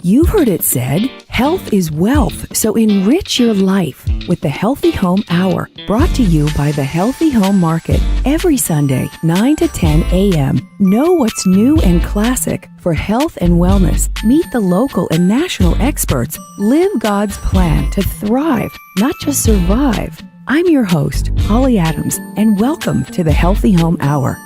You've heard it said, health is wealth, so enrich your life with the Healthy Home Hour, brought to you by the Healthy Home Market. Every Sunday, 9 to 10 a.m. Know what's new and classic for health and wellness. Meet the local and national experts. Live God's plan to thrive, not just survive. I'm your host, Holly Adams, and welcome to the Healthy Home Hour.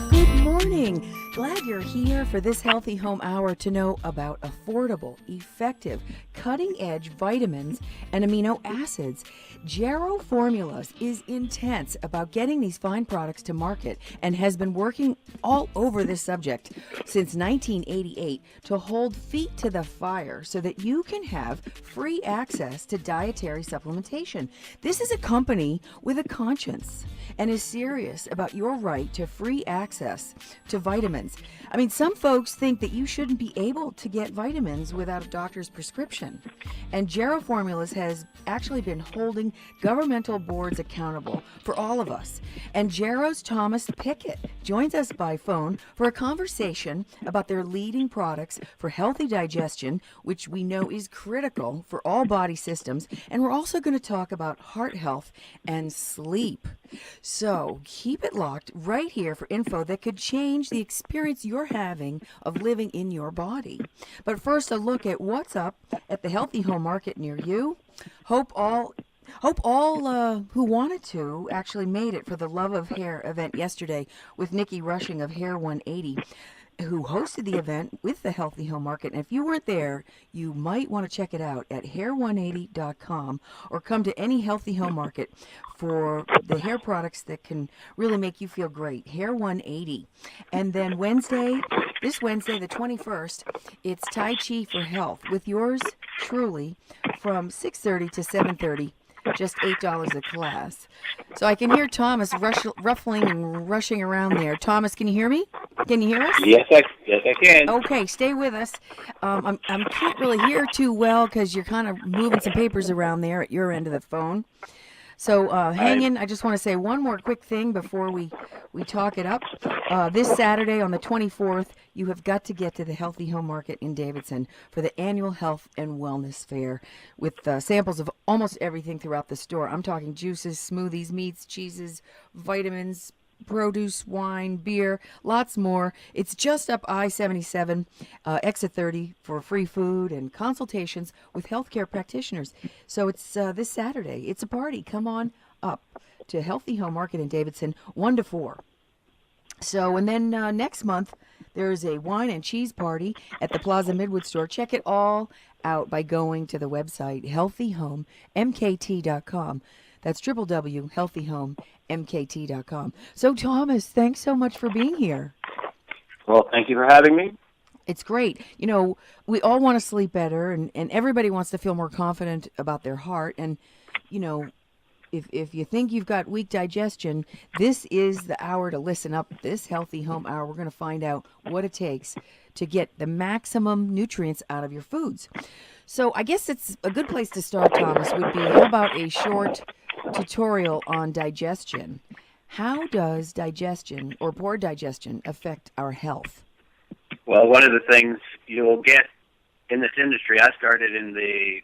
Good morning. Glad you're here for this Healthy Home Hour to know about affordable, effective, cutting-edge vitamins and amino acids. Jarrow Formulas is intense about getting these fine products to market and has been working all over this subject since 1988 to hold feet to the fire so that you can have free access to dietary supplementation. This is a company with a conscience and is serious about your right to free access to vitamins. I mean, some folks think that you shouldn't be able to get vitamins without a doctor's prescription. And Jarrow Formulas has actually been holding governmental boards accountable for all of us. And Jarrow's Thomas Pickett joins us by phone for a conversation about their leading products for healthy digestion, which we know is critical for all body systems. And we're also going to talk about heart health and sleep. So keep it locked right here for info that could change the experience you're having of living in your body. But first, a look at what's up at the Healthy Home Market near you. Hope all who wanted to actually made it for the Love of Hair event yesterday with Nikki Rushing of Hair 180, who hosted the event with the Healthy Home Market. And if you weren't there, you might want to check it out at hair180.com or come to any Healthy Home Market for the hair products that can really make you feel great. Hair 180. And then this Wednesday, the 21st, it's Tai Chi for Health with yours truly from 6:30 to 7:30. Just $8 a class. So I can hear Thomas ruffling and rushing around there. Thomas, can you hear me? Can you hear us? Yes, I can. Okay, stay with us. I can't really hear too well because you're kind of moving some papers around there at your end of the phone. So hang in. I just want to say one more quick thing before we talk it up. This Saturday on the 24th, you have got to get to the Healthy Home Market in Davidson for the annual Health and Wellness Fair with samples of almost everything throughout the store. I'm talking juices, smoothies, meats, cheeses, vitamins, produce, wine, beer, lots more. It's just up I-77, exit 30 for free food and consultations with healthcare practitioners. So it's this Saturday. It's a party. Come on up to Healthy Home Market in Davidson, 1 to 4. So, and then next month, there's a wine and cheese party at the Plaza Midwood store. Check it all out by going to the website, healthyhomemkt.com. That's www.healthyhomemkt.com. So, Thomas, thanks so much for being here. Well, thank you for having me. It's great. You know, we all want to sleep better, and everybody wants to feel more confident about their heart. And, you know, if you think you've got weak digestion, this is the hour to listen up. This Healthy Home Hour, we're going to find out what it takes to get the maximum nutrients out of your foods. So I guess it's a good place to start, Thomas, would be, how about a short tutorial on digestion? How does digestion or poor digestion affect our health? Well, one of the things you'll get in this industry, I started in the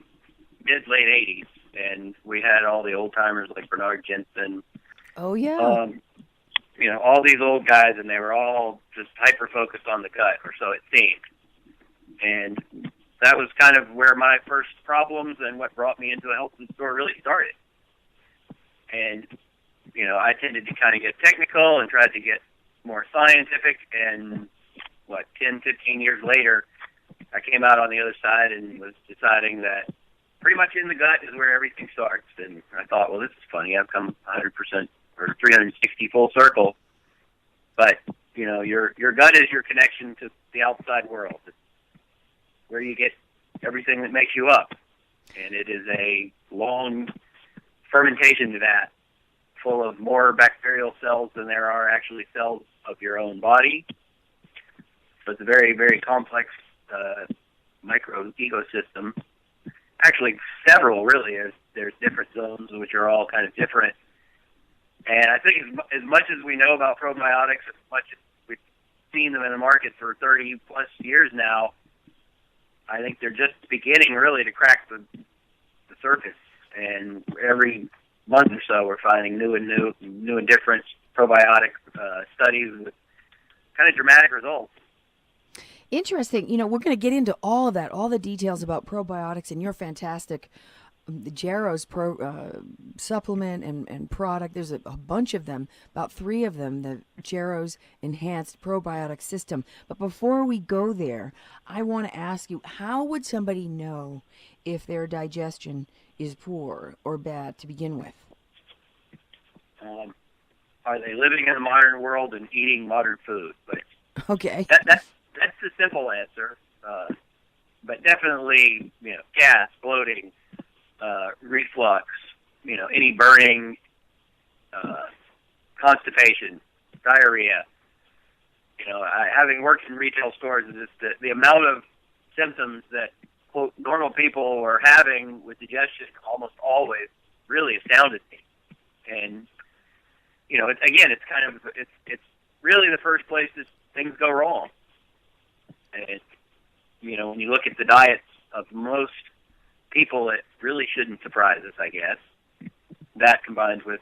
mid-late 80s, and we had all the old-timers like Bernard Jensen. Oh, yeah. You know, all these old guys, and they were all just hyper-focused on the gut, or so it seemed. And that was kind of where my first problems and what brought me into the health food store really started. And, you know, I tended to kind of get technical and tried to get more scientific. And, 10, 15 years later, I came out on the other side and was deciding that pretty much in the gut is where everything starts. And I thought, well, this is funny. I've come 100% or 360 full circle. But, you know, your gut is your connection to the outside world. It's where you get everything that makes you up. And it is a long fermentation vat full of more bacterial cells than there are actually cells of your own body. So it's a very, very complex micro ecosystem. Actually, several, really. There's different zones which are all kind of different. And I think as much as we know about probiotics, as much as we've seen them in the market for 30-plus years now, I think they're just beginning really to crack the surface. And every month or so, we're finding new and different probiotic studies with kind of dramatic results. Interesting. We're going to get into all of that, all the details about probiotics and your fantastic the Jarrow's supplement and product. There's a bunch of them, about 3 of them, the Jarrow's Enhanced Probiotic System. But before we go there, I want to ask you, how would somebody know if their digestion is poor or bad to begin with? Are they living in the modern world and eating modern food? But okay. That's the simple answer. But definitely, gas, bloating, reflux, any burning, constipation, diarrhea. Having worked in retail stores, is just the amount of symptoms that, quote, normal people are having with digestion almost always really astounded me. And, it's really the first place that things go wrong. And, when you look at the diets of most people, it really shouldn't surprise us, I guess. That combined with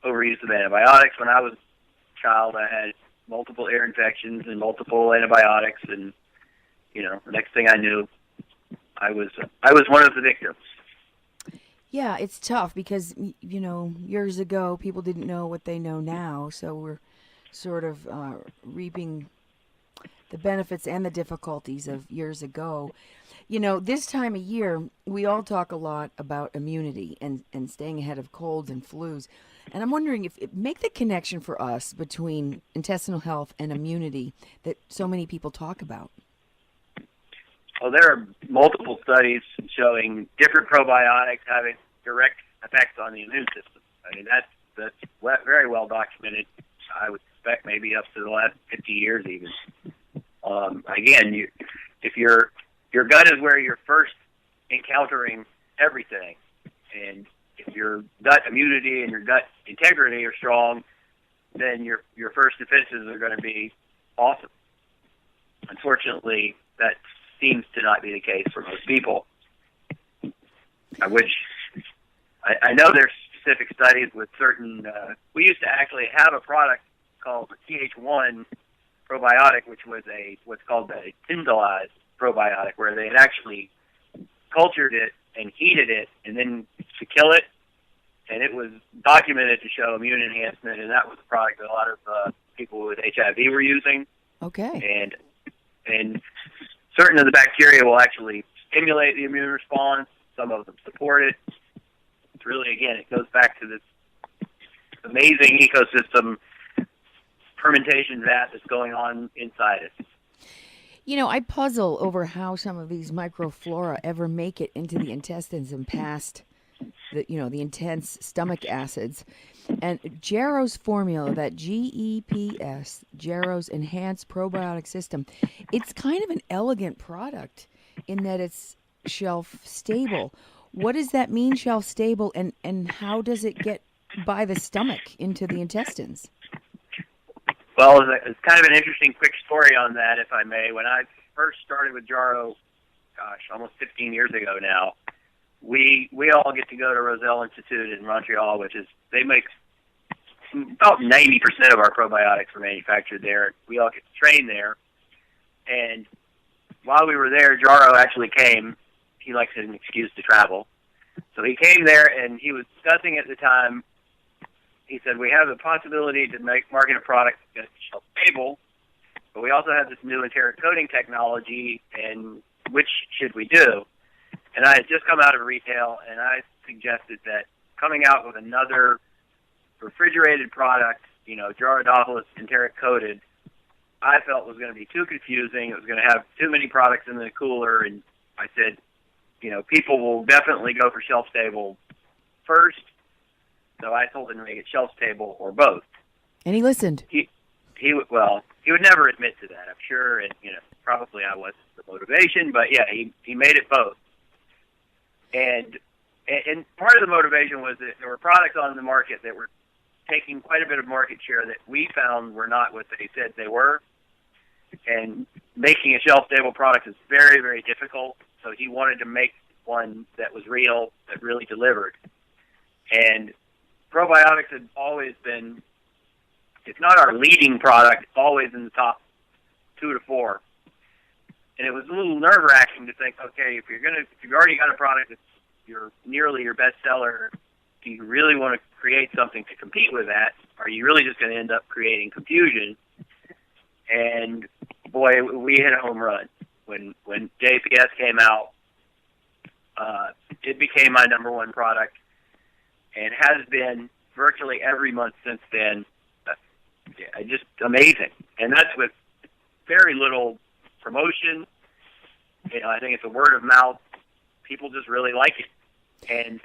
overuse of antibiotics. When I was a child, I had multiple ear infections and multiple antibiotics, and, the next thing I knew, I was one of the victims. Yeah, it's tough because, years ago, people didn't know what they know now, so we're sort of reaping the benefits and the difficulties of years ago. This time of year, we all talk a lot about immunity and staying ahead of colds and flus. And I'm wondering if make the connection for us between intestinal health and immunity that so many people talk about. Well, there are multiple studies showing different probiotics having direct effects on the immune system. I mean, that's very well documented. I would suspect maybe up to the last 50 years even. Again, if your gut is where you're first encountering everything, and if your gut immunity and your gut integrity are strong, then your first defenses are going to be awesome. Unfortunately, that seems to not be the case for most people. I know there's specific studies with certain. We used to actually have a product called the TH1 probiotic, which was what's called a tindalized probiotic, where they had actually cultured it and heated it, and then to kill it, and it was documented to show immune enhancement, and that was the product that a lot of people with HIV were using. Okay. And certain of the bacteria will actually stimulate the immune response. Some of them support it. It's really, again, it goes back to this amazing ecosystem fermentation vat that's going on inside us. I puzzle over how some of these microflora ever make it into the intestines and past the intense stomach acids. And Jarrow's formula, that GEPS, Jarrow's Enhanced Probiotic System, it's kind of an elegant product in that it's shelf stable. What does that mean, shelf stable, and how does it get by the stomach into the intestines? Well, it's kind of an interesting quick story on that, if I may. When I first started with Jarrow, almost 15 years ago now, we all get to go to Roselle Institute in Montreal, they make about 90% of our probiotics are manufactured there. We all get to train there. And while we were there, Jarrow actually came. He likes an excuse to travel. So he came there, and he was discussing at the time. He said, we have the possibility to market a product that's shelf stable, but we also have this new enteric coating technology, and which should we do? And I had just come out of retail, and I suggested that coming out with another refrigerated product, Jarrow enteric coated, I felt was going to be too confusing. It was going to have too many products in the cooler, and I said, people will definitely go for shelf stable first. So I told him to make it shelf stable or both. And he listened. He would never admit to that, I'm sure, and probably I wasn't the motivation, but yeah, he made it both. And part of the motivation was that there were products on the market that were taking quite a bit of market share that we found were not what they said they were. And making a shelf-stable product is very, very difficult. So he wanted to make one that was real, that really delivered. And probiotics had always been, it's not our leading product, it's always in the top 2 to 4. And it was a little nerve-wracking to think, okay, if you've already got a product that's nearly your best seller, do you really want to create something to compete with that? Or are you really just going to end up creating confusion? And boy, we hit a home run. When JPS came out, it became my number one product and has been virtually every month since then. Just amazing. And that's with very little promotion. I think it's a word of mouth. People just really like it. And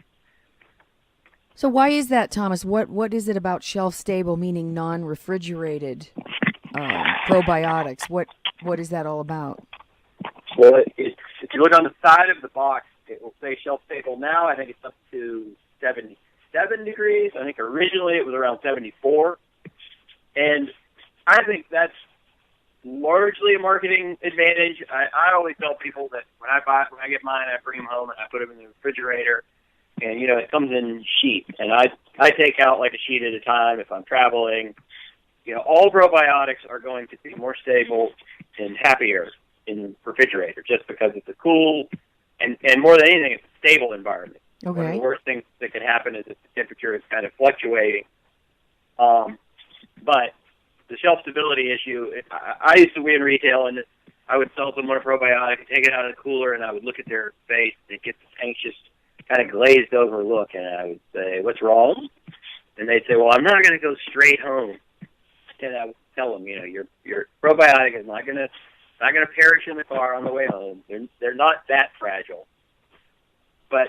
so why is that, Thomas? What is it about shelf-stable, meaning non-refrigerated probiotics? What is that all about? Well, if you look on the side of the box, it will say shelf-stable now. I think it's up to 77 degrees. I think originally it was around 74. And I think that's largely a marketing advantage. I always tell people that when I get mine, I bring them home and I put them in the refrigerator, and it comes in sheets, and I take out like a sheet at a time if I'm traveling. All probiotics are going to be more stable and happier in the refrigerator just because it's a cool and more than anything, it's a stable environment. Okay. One of the worst things that can happen is if the temperature is kind of fluctuating. But the shelf stability issue, I used to be in retail, and I would sell someone a probiotic and take it out of the cooler, and I would look at their face, and they'd get this anxious, kind of glazed over look, and I would say, "What's wrong?" And they'd say, "Well, I'm not going to go straight home." And I would tell them, your probiotic is not going to perish in the car on the way home. They're not that fragile. But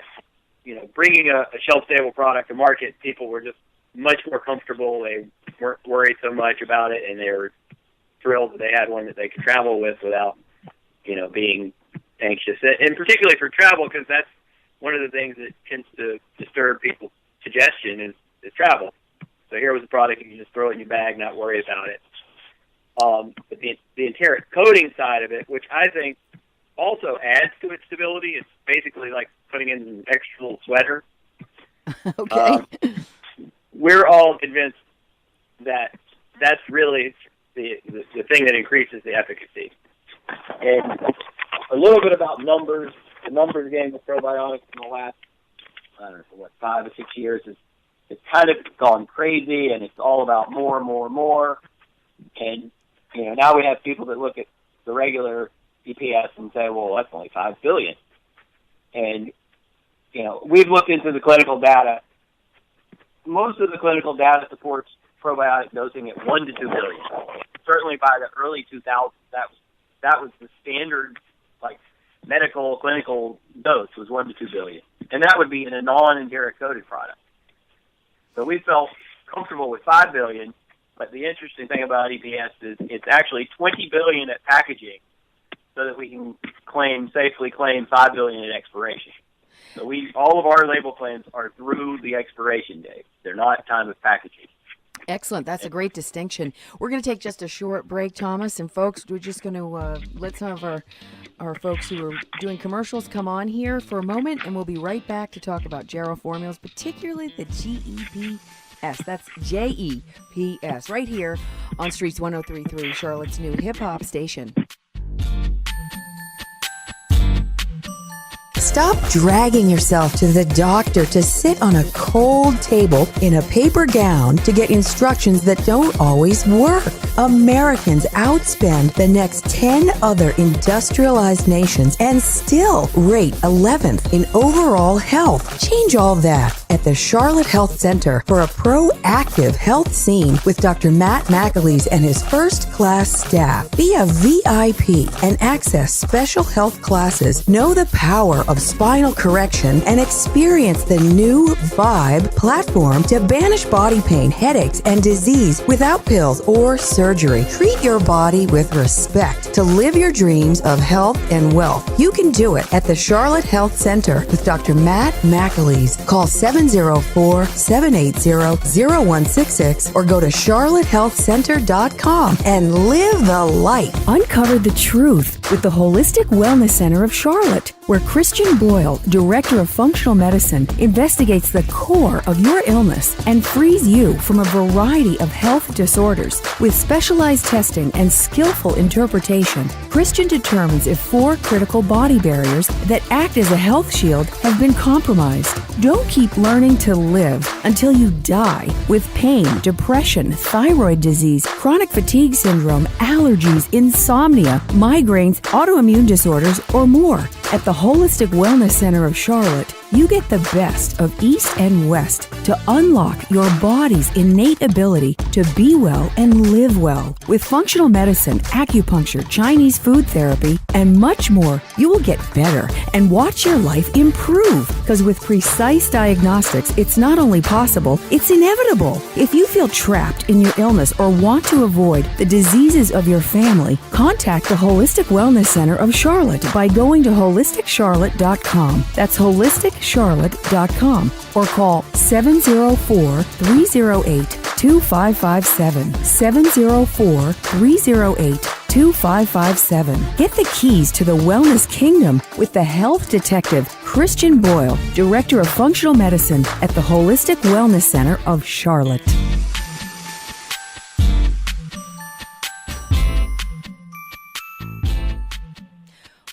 bringing a shelf-stable product to market, people were just much more comfortable. They weren't worried so much about it, and they were thrilled that they had one that they could travel with without, being anxious. And particularly for travel, because that's one of the things that tends to disturb people's digestion is travel. So here was a product you can just throw it in your bag, not worry about it. But the enteric coating side of it, which I think also adds to its stability, it's basically like putting in an extra little sweater. Okay. We're all convinced that that's really the thing that increases the efficacy. And a little bit about numbers. The numbers game with probiotics in the last, 5 or 6 years it's kind of gone crazy, and it's all about more. And, now we have people that look at the regular EPS and say, well, that's only 5 billion. And, we've looked into the clinical data. Most of the clinical data supports probiotic dosing at 1 to 2 billion. Certainly by the early 2000s, that was the standard, medical clinical dose was 1 to 2 billion. And that would be in a non-enteric coated product. So we felt comfortable with 5 billion, but the interesting thing about EPS is it's actually 20 billion at packaging, so that we can safely claim 5 billion at expiration. So all of our label claims are through the expiration date. They're not time of packaging. Excellent. That's a great distinction. We're going to take just a short break, Thomas, and folks, we're just going to let some of our folks who are doing commercials come on here for a moment, and we'll be right back to talk about Jarrow Formulas, particularly the GEPS. That's JEPS, right here on Streets 103.3, Charlotte's new hip-hop station. Stop dragging yourself to the doctor to sit on a cold table in a paper gown to get instructions that don't always work. Americans outspend the next 10 other industrialized nations and still rate 11th in overall health. Change all that at the Charlotte Health Center for a proactive health scene with Dr. Matt McAleese and his first-class staff. Be a VIP and access special health classes. Know the power of spinal correction and experience the new Vibe platform to banish body pain, headaches, and disease without pills or surgery. Treat your body with respect to live your dreams of health and wealth. You can do it at the Charlotte Health Center with Dr. Matt McAleese. Call 7 704-780-0166 or go to charlottehealthcenter.com and live the life. Uncover the truth with the Holistic Wellness Center of Charlotte, where Christian Boyle, Director of Functional Medicine, investigates the core of your illness and frees you from a variety of health disorders. With specialized testing and skillful interpretation, Christian determines if 4 critical body barriers that act as a health shield have been compromised. Don't keep learning to live until you die with pain, depression, thyroid disease, chronic fatigue syndrome, allergies, insomnia, migraines, autoimmune disorders, or more. At the Holistic Wellness Center of Charlotte, you get the best of East and West to unlock your body's innate ability to be well and live well. With functional medicine, acupuncture, Chinese food therapy, and much more, you will get better and watch your life improve. Because with precise diagnostics, it's not only possible, it's inevitable. If you feel trapped in your illness or want to avoid the diseases of your family, contact the Holistic Wellness Center of Charlotte by going to holisticcharlotte.com. That's holisticcharlotte.com, or call 704-308-2557. 704-308-2557. Get the keys to the wellness kingdom with the health detective Christian Boyle, Director of Functional Medicine at the Holistic Wellness Center of Charlotte.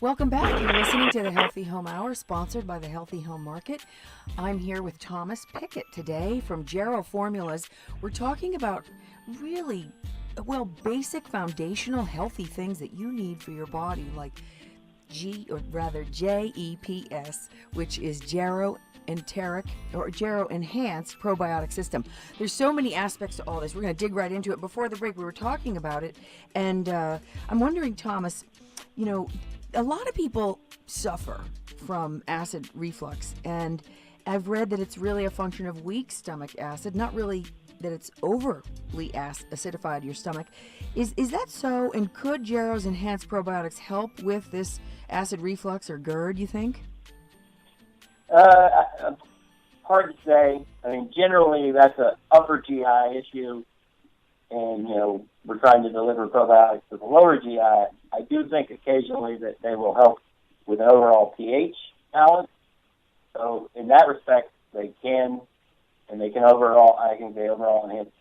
Welcome back. You're listening to the Healthy Home Hour, sponsored by the Healthy Home Market. I'm here with Thomas Pickett today from Jarrow Formulas. We're talking about really, basic foundational healthy things that you need for your body, like JEPS, which is Jarrow Enhanced Probiotic System. There's so many aspects to all this. We're going to dig right into it. Before the break, we were talking about it, and I'm wondering, Thomas, a lot of people suffer from acid reflux, and I've read that it's really a function of weak stomach acid, not really that it's overly acidified your stomach. Is that so? And could Jarrow's Enhanced Probiotics help with this acid reflux or GERD, you think? Hard to say. I mean, generally that's an upper GI issue, and, we're trying to deliver probiotics to the lower GI. I do think occasionally that they will help with an overall pH balance. So in that respect, they can, and they can overall, I think they overall enhance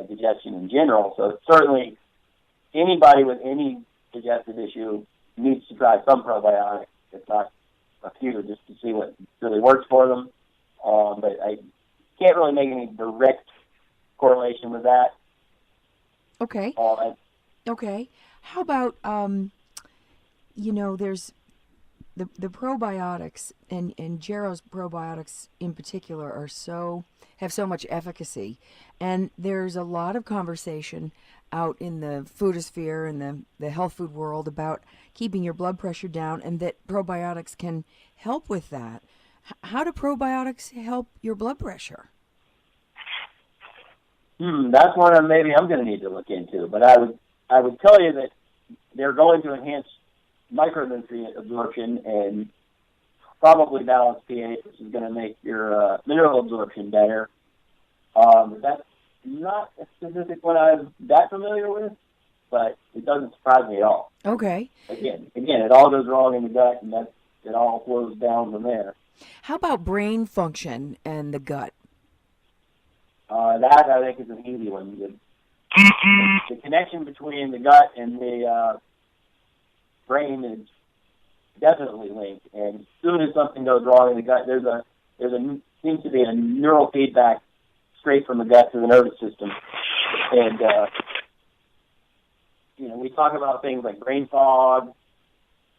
digestion in general. So certainly anybody with any digestive issue needs to try some probiotics, if not a few, just to see what really works for them. But I can't really make any direct correlation with that. Okay. Okay. How about, there's the probiotics, and Jarrow's probiotics in particular have so much efficacy, and there's a lot of conversation out in the foodosphere and the health food world about keeping your blood pressure down, and that probiotics can help with that. How do probiotics help your blood pressure? That's one maybe I'm going to need to look into. But I would tell you that they're going to enhance micronutrient absorption and probably balance pH, which is going to make your mineral absorption better. That's not a specific one I'm that familiar with, but it doesn't surprise me at all. Okay. Again, it all goes wrong in the gut, and it all flows down from there. How about brain function and the gut? That, I think, is an easy one. The connection between the gut and the brain is definitely linked. And as soon as something goes wrong in the gut, seems to be a neural feedback straight from the gut to the nervous system. And, we talk about things like brain fog,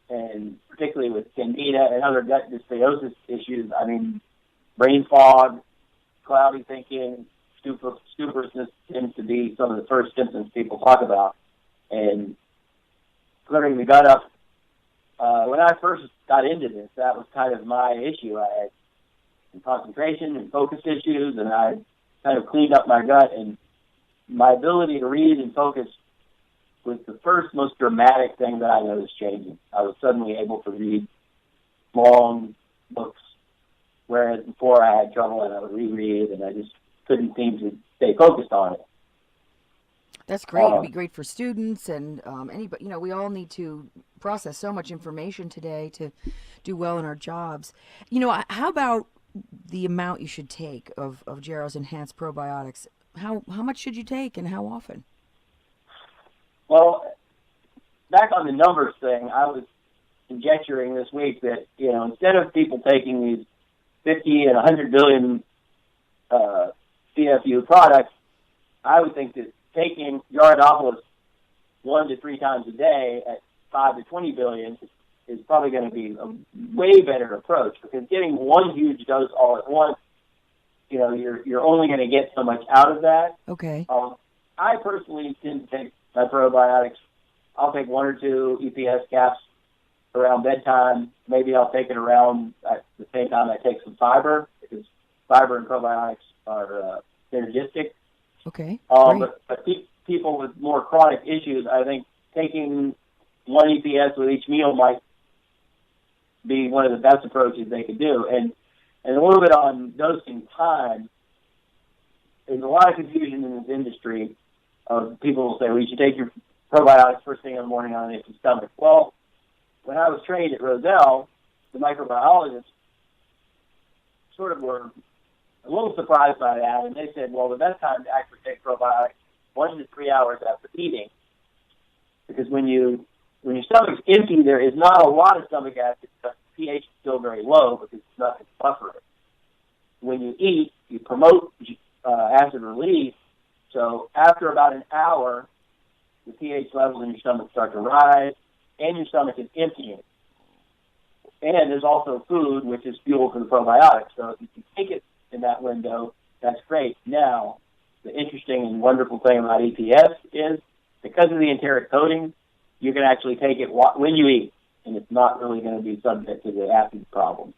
and particularly with candida and other gut dysbiosis issues. I mean, brain fog, cloudy thinking, stuperousness tends to be some of the first symptoms people talk about. And clearing the gut up, when I first got into this, that was kind of my issue. I had some concentration and focus issues, and I kind of cleaned up my gut, and my ability to read and focus was the first most dramatic thing that I noticed changing. I was suddenly able to read long books whereas before I had trouble and I would reread and I just couldn't seem to stay focused on it. That's great. It'd be great for students and anybody. We all need to process so much information today to do well in our jobs. How about the amount you should take of Jarrow's Enhanced Probiotics? How much should you take and how often? Well, back on the numbers thing, I was conjecturing this week that, instead of people taking these 50 and 100 billion CFU products, I would think that taking Jarrow 1 to 3 times a day at 5 to 20 billion is probably going to be a way better approach, because getting one huge dose all at once, you're only going to get so much out of that. Okay. I personally tend to take my probiotics. I'll take 1 or 2 EPS caps around bedtime. Maybe I'll take it around at the same time I take some fiber, because fiber and probiotics are synergistic. Okay. But people with more chronic issues, I think taking 1 EPS with each meal might be one of the best approaches they could do. And a little bit on dosing time, there's a lot of confusion in this industry. People will say, well, you should take your probiotics first thing in the morning on an empty stomach. Well, when I was trained at Roselle, the microbiologists sort of were a little surprised by that, and they said, well, the best time to actually take probiotics 1 to 3 hours after eating, because when your stomach's empty, there is not a lot of stomach acid, but the pH is still very low because it's nothing to buffer it. When you eat, you promote acid release, so after about an hour, the pH levels in your stomach start to rise, and your stomach is emptying. And there's also food, which is fuel for the probiotics. So if you can take it in that window, that's great. Now, the interesting and wonderful thing about EPS is, because of the enteric coating, you can actually take it when you eat, and it's not really going to be subject to the acid problem.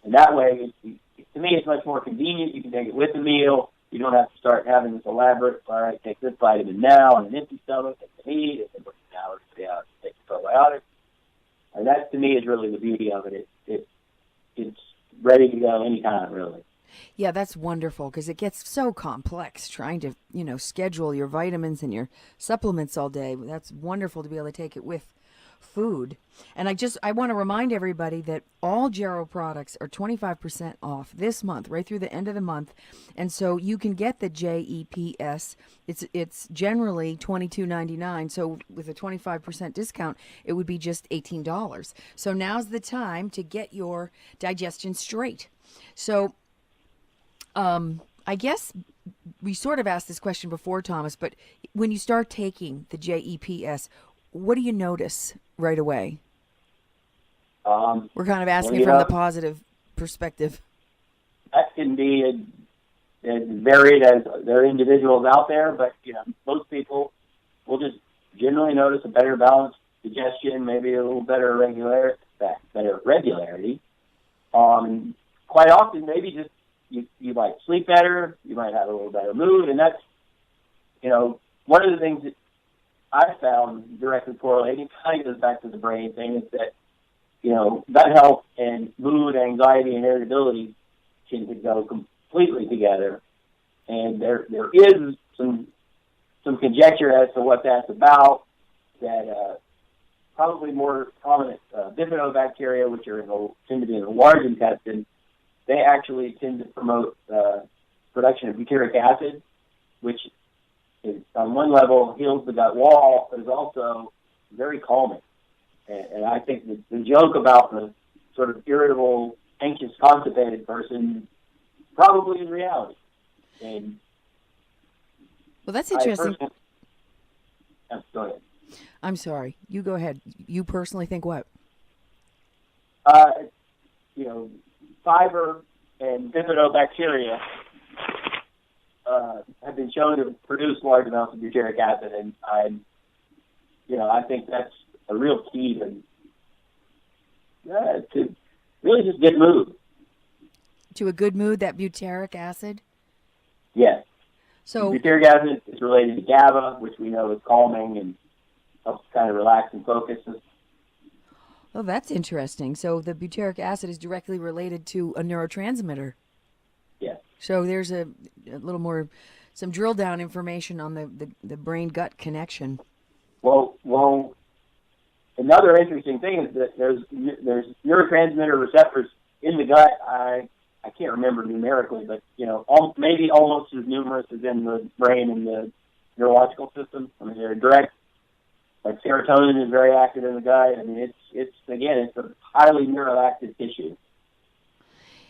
And that way, to me, it's much more convenient. You can take it with the meal. You don't have to start having this elaborate, all right, take this vitamin now on an empty stomach, and then eat, and then wait an hour, 3 hours to take the probiotics. And that, to me, is really the beauty of it. It's ready to go anytime, really. Yeah, that's wonderful, because it gets so complex trying to, schedule your vitamins and your supplements all day. That's wonderful to be able to take it with food. And I want to remind everybody that all Jarrow products are 25% off this month, right through the end of the month. And so you can get the JEPS. It's generally $22.99. So with a 25% discount, it would be just $18. So now's the time to get your digestion straight. So I guess we sort of asked this question before, Thomas, but when you start taking the JEPS, what do you notice right away? We're kind of asking from the positive perspective. That can be as varied as there are individuals out there, but most people will just generally notice a better balanced digestion, maybe a little better regularity. Quite often, maybe just you might sleep better, you might have a little better mood, and that's one of the things that I found directly correlating, kind of goes back to the brain thing, is that, gut health and mood, anxiety, and irritability tend to go completely together. And there is some conjecture as to what that's about, that probably more prominent bifidobacteria, which tend to be in the large intestine, they actually tend to promote production of butyric acid, which is, on one level, heals the gut wall, but is also very calming. And I think the joke about the sort of irritable, anxious, constipated person probably is reality. And well, that's interesting. Go ahead. I'm sorry. You go ahead. You personally think what? Fiber and bifidobacteria have been shown to produce large amounts of butyric acid, and I think that's a real key to really just good mood. To a good mood, that butyric acid? Yes. So butyric acid is related to GABA, which we know is calming and helps kind of relax and focus us. Oh, that's interesting. So the butyric acid is directly related to a neurotransmitter. Yes. So there's a little more, some drill down information on the brain-gut connection. Well, another interesting thing is that there's neurotransmitter receptors in the gut. I can't remember numerically, but maybe almost as numerous as in the brain and the neurological system. I mean, they're direct. Like serotonin is very active in the gut. I mean, it's a highly neuroactive tissue.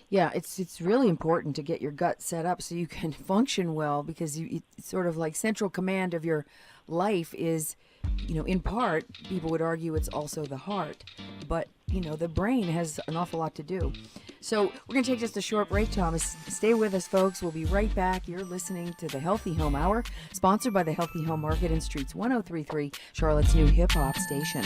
Yeah, it's really important to get your gut set up so you can function well, because it's sort of like central command of your life is, in part, people would argue it's also the heart, but the brain has an awful lot to do. So we're going to take just a short break, Thomas. Stay with us, folks. We'll be right back. You're listening to the Healthy Home Hour, sponsored by the Healthy Home Market in Streets 1033, Charlotte's new hip-hop station.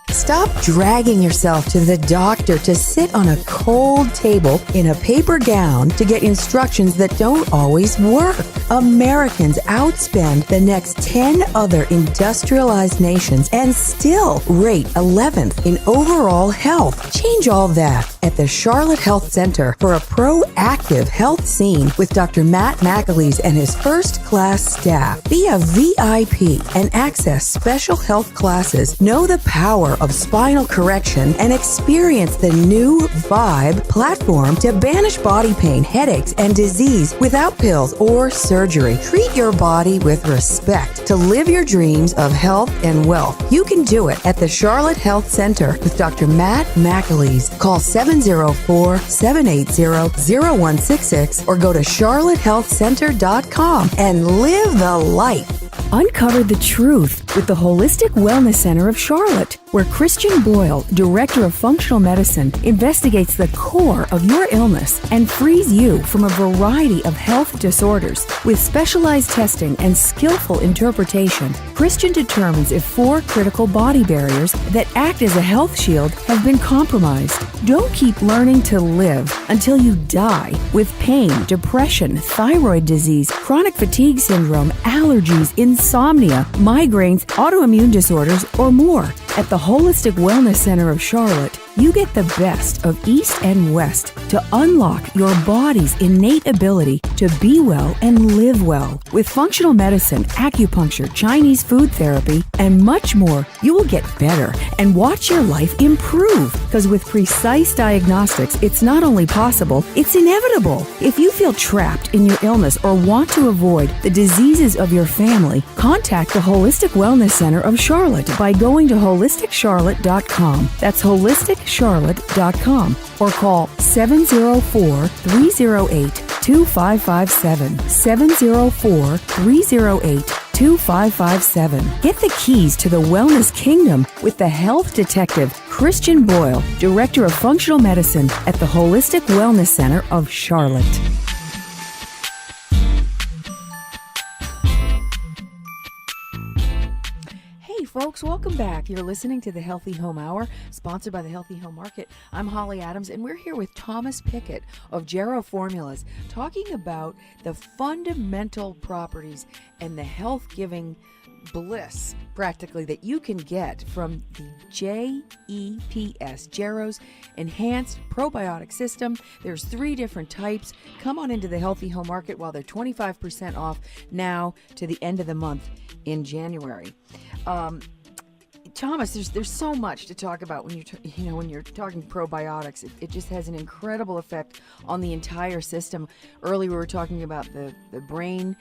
Stop dragging yourself to the doctor to sit on a cold table in a paper gown to get instructions that don't always work. Americans outspend the next 10 other industrialized nations and still rate 11th in overall health. Change all that at the Charlotte Health Center for a proactive health scene with Dr. Matt McAleese and his first-class staff. Be a VIP and access special health classes. Know the power of spinal correction and experience the new Vibe platform to banish body pain, headaches, and disease without pills or surgery. Treat your body with respect to live your dreams of health and wealth. You can do it at the Charlotte Health Center with Dr. Matt McAleese. Call 704-780-0166 or go to charlottehealthcenter.com and live the life. Uncover the truth with the Holistic Wellness Center of Charlotte, where Christian Boyle, Director of Functional Medicine, investigates the core of your illness and frees you from a variety of health disorders. With specialized testing and skillful interpretation, Christian determines if 4 critical body barriers that act as a health shield have been compromised. Don't keep learning to live until you die with pain, depression, thyroid disease, chronic fatigue syndrome, allergies, insomnia, migraines, autoimmune disorders, or more. At the Holistic Wellness Center of Charlotte, you get the best of East and West to unlock your body's innate ability to be well and live well. With functional medicine, acupuncture, Chinese food therapy, and much more, you will get better and watch your life improve. Because with precise diagnostics, it's not only possible, it's inevitable. If you feel trapped in your illness or want to avoid the diseases of your family, contact the Holistic Wellness Center of Charlotte by going to holisticcharlotte.com. That's holisticcharlotte.com, or call 704-308-2557. 704-308-2557. Get the keys to the wellness kingdom with the health detective, Christian Boyle, Director of Functional Medicine at the Holistic Wellness Center of Charlotte. Hey folks, welcome back. You're listening to the Healthy Home Hour, sponsored by the Healthy Home Market. I'm Holly Adams, and we're here with Thomas Pickett of Jarrow Formulas, talking about the fundamental properties and the health-giving bliss, practically, that you can get from the JEPS, Jarrow's Enhanced Probiotic System. There's 3 different types. Come on into the Healthy Home Market while they're 25% off now to the end of the month in January. Thomas, there's so much to talk about when when you're talking probiotics. It just has an incredible effect on the entire system. Earlier we were talking about the brain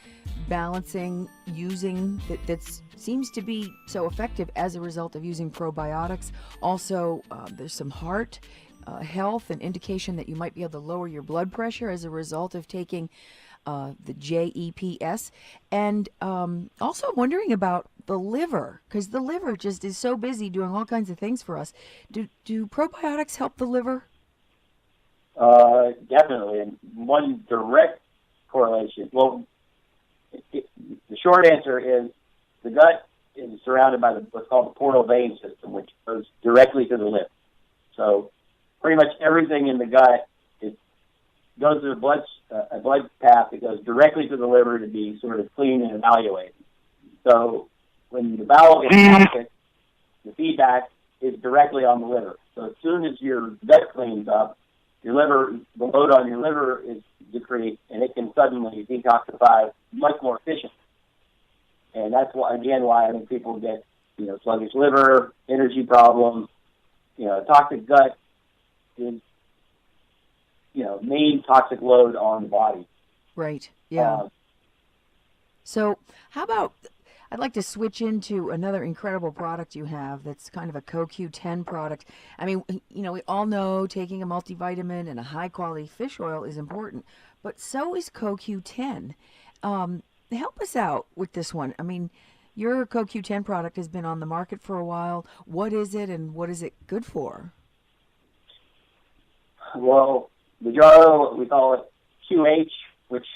balancing, using that seems to be so effective as a result of using probiotics. Also, there's some heart health and indication that you might be able to lower your blood pressure as a result of taking the JEPS. And also wondering about the liver, because the liver just is so busy doing all kinds of things for us. Do probiotics help the liver? Definitely. And one direct correlation. Well, the short answer is the gut is surrounded by what's called the portal vein system, which goes directly to the liver. So pretty much everything in the gut goes to a blood path that goes directly to the liver to be sort of cleaned and evaluated. So when the bowel gets toxic, the feedback is directly on the liver. So as soon as your gut cleans up, your liver, the load on your liver is decreased, and it can suddenly detoxify much more efficiently. And that's why, again, why I think people get, sluggish liver, energy problems. Toxic gut is, main toxic load on the body. Right. Yeah. So how about, I'd like to switch into another incredible product you have that's kind of a CoQ10 product. I mean, we all know taking a multivitamin and a high-quality fish oil is important, but so is CoQ10. Help us out with this one. I mean, your CoQ10 product has been on the market for a while. What is it, and what is it good for? Well, the Jarrow, we call it QH, which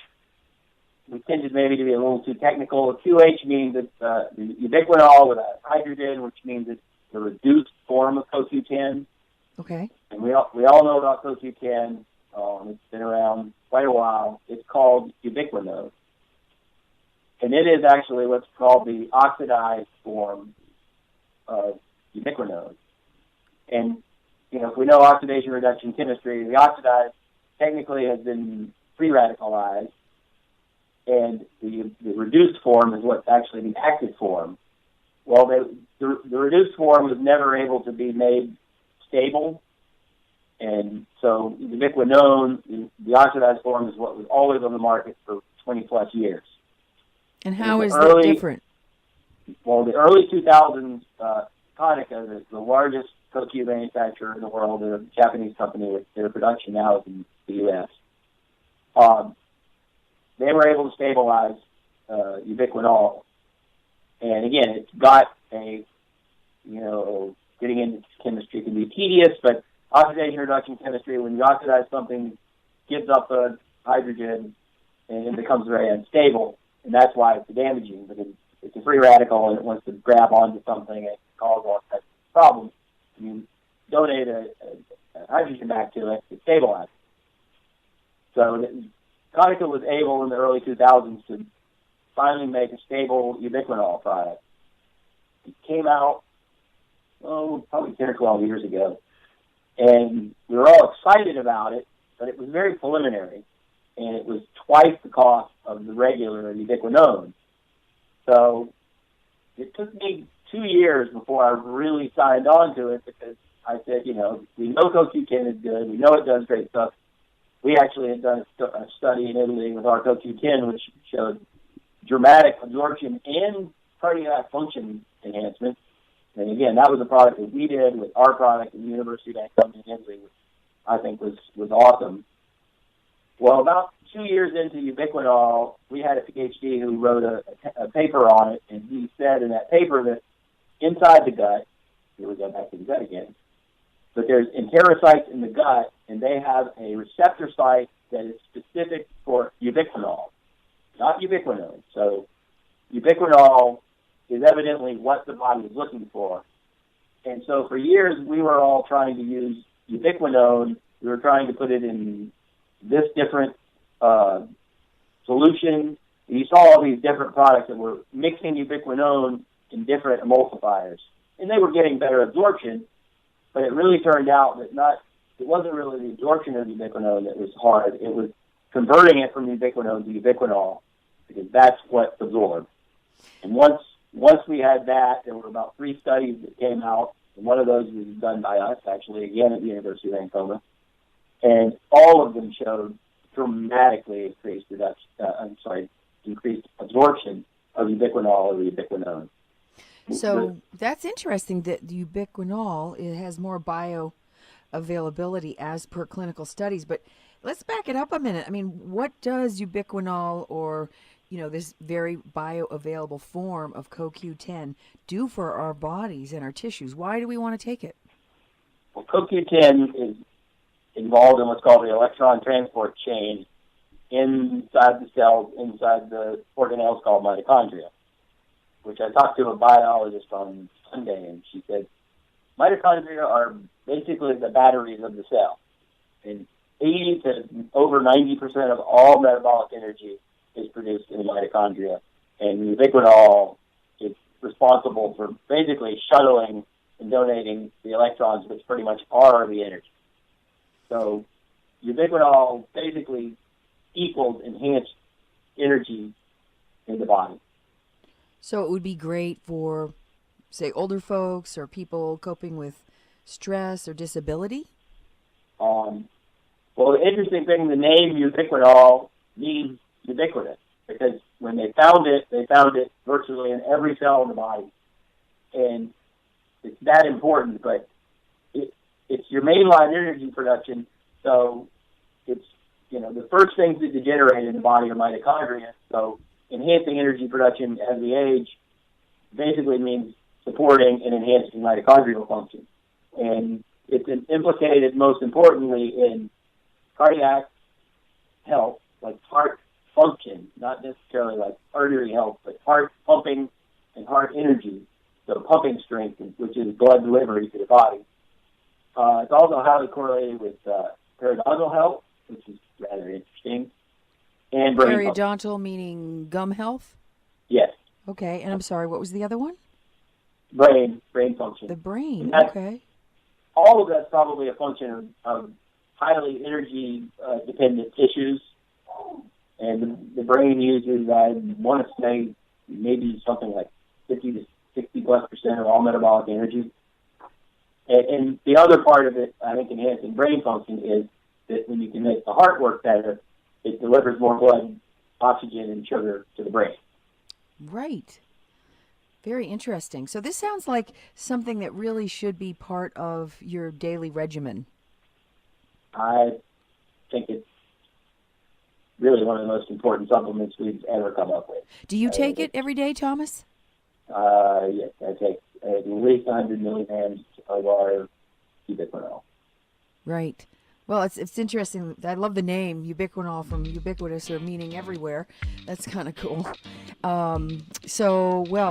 we tended maybe to be a little too technical. QH means it's ubiquinol with a hydrogen, which means it's the reduced form of CoQ10. Okay. And we all know about CoQ10. It's been around quite a while. It's called ubiquinone. And it is actually what's called the oxidized form of ubiquinone. And, if we know oxidation reduction chemistry, the oxidized technically has been free radicalized, and the reduced form is what's actually the active form. Well, the reduced form was never able to be made stable, and so ubiquinone, the oxidized form, is what was always on the market for 20-plus years. And how is that different? Well, the early 2000s, Konica, the largest CoQ manufacturer in the world, a Japanese company with their production now is in the U.S., they were able to stabilize ubiquinol. And again, it's got getting into chemistry can be tedious, but oxidation reduction chemistry, when you oxidize something, gives up a hydrogen and it becomes very unstable. And that's why it's damaging, because it's a free radical and it wants to grab onto something and cause all types of problems. You donate a hydrogen back to it, it stabilizes. So Konica was able in the early 2000s to finally make a stable ubiquinol product. It came out, probably 10 or 12 years ago. And we were all excited about it, but it was very preliminary. And it was twice the cost of the regular ubiquinone. So it took me 2 years before I really signed on to it, because I said, we know CoQ10 is good. We know it does great stuff. We actually had done a study in Italy with our CoQ10, which showed dramatic absorption and cardiac function enhancement. And again, that was a product that we did with our product at the University of in Italy, which I think was awesome. Well, about 2 years into ubiquinol, we had a PhD who wrote a paper on it, and he said in that paper that inside the gut, here we go back to the gut again, but there's enterocytes in the gut, and they have a receptor site that is specific for ubiquinol, not ubiquinone. So ubiquinol is evidently what the body is looking for. And so for years, we were all trying to use ubiquinone. We were trying to put it in this different solution. You saw all these different products that were mixing ubiquinone in different emulsifiers. And they were getting better absorption, but it really turned out that it wasn't really the absorption of ubiquinone that was hard. It was converting it from ubiquinone to ubiquinol, because that's what absorbed. And once we had that, there were about 3 studies that came out, and one of those was done by us, actually, again at the University of Vancouver. And all of them showed dramatically increased absorption of ubiquinol over ubiquinone. So that's interesting that the ubiquinol, it has more bioavailability as per clinical studies. But let's back it up a minute. I mean, what does ubiquinol, or this very bioavailable form of CoQ10, do for our bodies and our tissues? Why do we want to take it? Well, CoQ10 is involved in what's called the electron transport chain inside the cells, inside the organelles called mitochondria, which I talked to a biologist on Sunday, and she said mitochondria are basically the batteries of the cell. And 80 to over 90% of all metabolic energy is produced in the mitochondria. And ubiquinol is responsible for basically shuttling and donating the electrons, which pretty much are the energy. So ubiquinol basically equals enhanced energy in the body. So it would be great for, say, older folks or people coping with stress or disability? Well, the interesting thing, the name ubiquinol means ubiquitous, because when they found it virtually in every cell in the body. And it's that important, but it's your mainline energy production, so it's, the first things that degenerate in the body are mitochondria, so enhancing energy production as we age basically means supporting and enhancing mitochondrial function. And it's implicated most importantly in cardiac health, like heart function, not necessarily like artery health, but heart pumping and heart energy, so pumping strength, which is blood delivery to the body. It's also highly correlated with periodontal health, which is rather interesting, and brain function. Periodontal meaning gum health? Yes. Okay, and I'm sorry, what was the other one? Brain function. The brain, okay. All of that's probably a function of highly energy-dependent tissues, and the brain uses, I want to say, maybe something like 50 to 60+% of all metabolic energy. And the other part of it, I think, enhancing brain function is that when you can make the heart work better, it delivers more blood, oxygen, and sugar to the brain. Right. Very interesting. So this sounds like something that really should be part of your daily regimen. I think it's really one of the most important supplements we've ever come up with. Do you take it every day, Thomas? Yes, I take at least 100 milligrams of our ubiquinol. Right. Well, it's interesting. I love the name, ubiquinol, from ubiquitous, or meaning everywhere. That's kind of cool.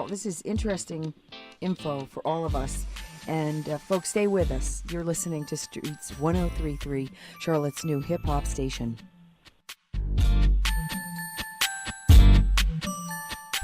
This is interesting info for all of us. And folks, stay with us. You're listening to Streets 103.3, Charlotte's new hip-hop station.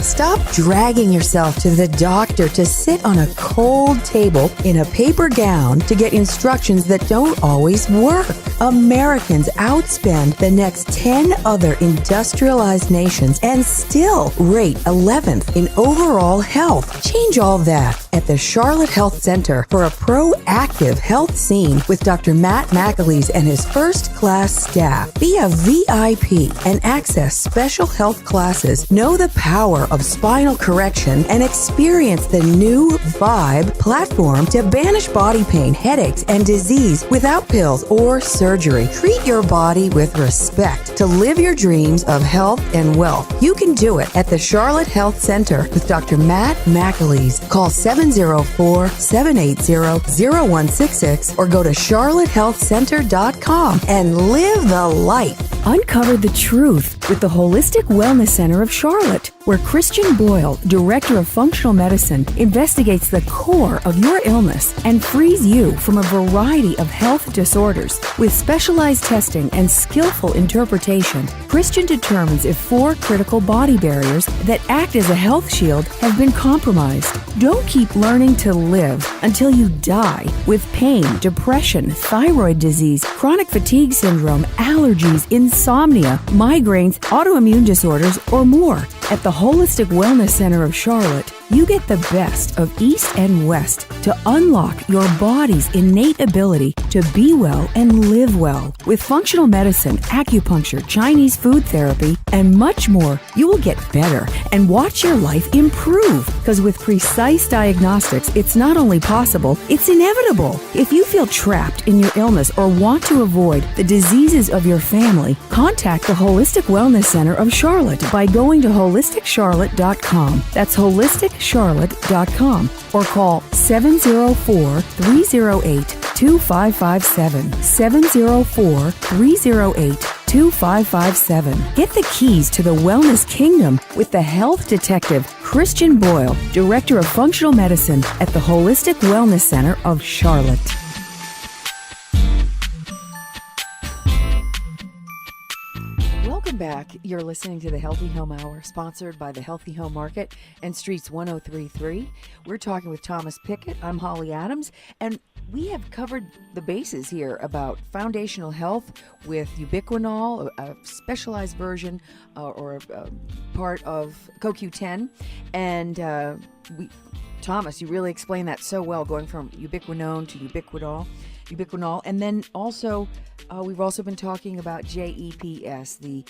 Stop dragging yourself to the doctor to sit on a cold table in a paper gown to get instructions that don't always work. Americans outspend the next 10 other industrialized nations and still rate 11th in overall health. Change all that at the Charlotte Health Center for a proactive health scene with Dr. Matt McAleese and his first-class staff. Be a VIP and access special health classes. Know the power of spinal correction and experience the new Vibe platform to banish body pain, headaches, and disease without pills or surgery. Treat your body with respect to live your dreams of health and wealth. You can do it at the Charlotte Health Center with Dr. Matt McAleese. Call 704-780-0166 or go to charlottehealthcenter.com and live the life. Uncover the truth with the Holistic Wellness Center of Charlotte, where Christian Boyle, Director of Functional Medicine, investigates the core of your illness and frees you from a variety of health disorders. With specialized testing and skillful interpretation, Christian determines if 4 critical body barriers that act as a health shield have been compromised. Don't keep learning to live until you die with pain, depression, thyroid disease, chronic fatigue syndrome, allergies, insomnia, migraines, autoimmune disorders, or more. At the Holistic Wellness Center of Charlotte, you get the best of East and West to unlock your body's innate ability to be well and live well. With functional medicine, acupuncture, Chinese food therapy, and much more, you will get better and watch your life improve. Because with precise diagnostics, it's not only possible, it's inevitable. If you feel trapped in your illness or want to avoid the diseases of your family, contact the Holistic Wellness Center of Charlotte by going to holisticcharlotte.com. That's holisticcharlotte.com or call 704-308-2557. 704-308-2557. Get the keys to the wellness kingdom with the health detective Christian Boyle, Director of Functional Medicine at the Holistic Wellness Center of Charlotte. Welcome back back. You're listening to the Healthy Home Hour, sponsored by the Healthy Home Market and Streets 1033. We're talking with Thomas Pickett. I'm Holly Adams, and we have covered the bases here about foundational health with ubiquinol, a specialized version or a part of CoQ10. And Thomas, you really explained that so well, going from ubiquinone to ubiquinol. And then also, we've also been talking about JEPS, the